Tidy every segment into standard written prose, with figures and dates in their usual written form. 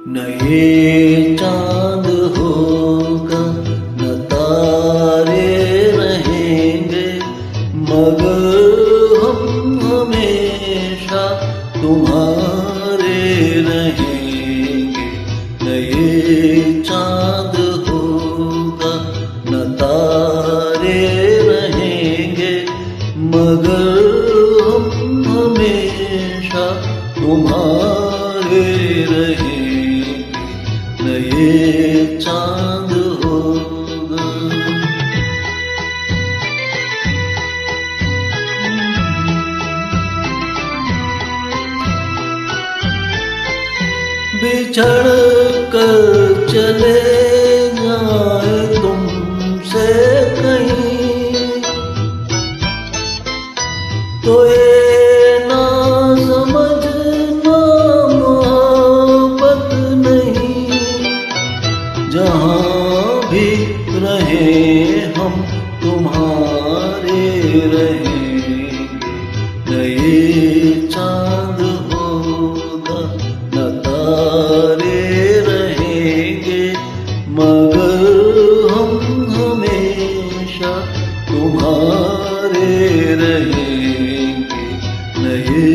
न ये चांद होगा न तारे रहेंगे, मगर हम हमेशा तुम्हारे रहेंगे। न ये चांद होगा न तारे रहेंगे, मगर हम हमेशा तुम्हारे रहेंगे। न ये चांद होगा। बिछड़ कर चले जाए तुमसे कहीं, तो ये ना समझना मोहब्बत नहीं। जहाँ भी रहे हम तुम्हारे रहेंगे। न ये चांद होगा न तारे रहेंगे, मगर हम हमेशा तुम्हारे रहेंगे। न ये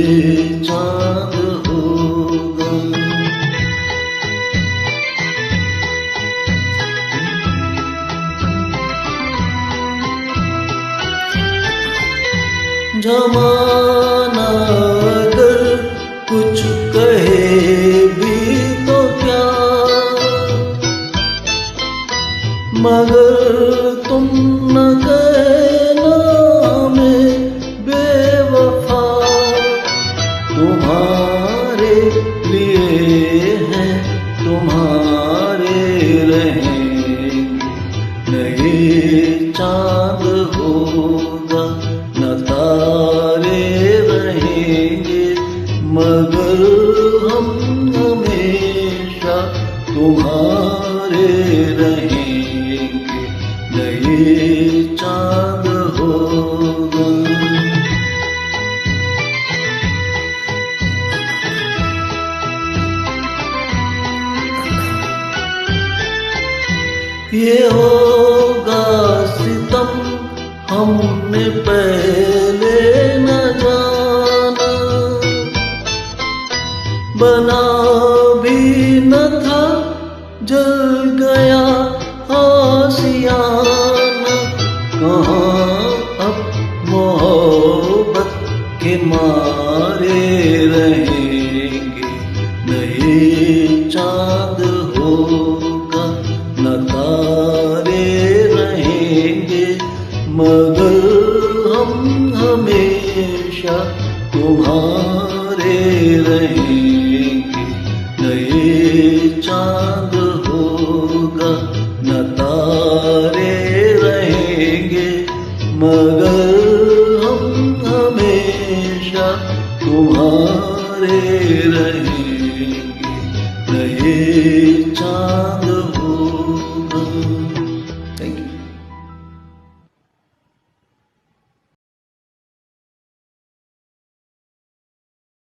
चांद होगा। जमाना अगर कुछ कहे भी तो क्या, मगर तुम न कहना हमें बेवफा। तुम्हारे लिए हैं तुम्हारे रहेंगे। न ये चांद होगा न तारे रहेंगे, मगर हम हमेशा तुम्हारे रहेंगे। न ये चांद होगा। ये होगा सितम हमने पहले न जाना, बना भी न था जल गया आशियाना। कहाँ अब मोहब्बत के मारे रहेंगे। न ये चांद होगा न तारे रहेंगे, मगर हम हमेशा तुम्हारे रहेंगे। न ये चांद होगा न तारे रहेंगे, मगर हम हमेशा तुम्हारे रहेंगे। न ये चांद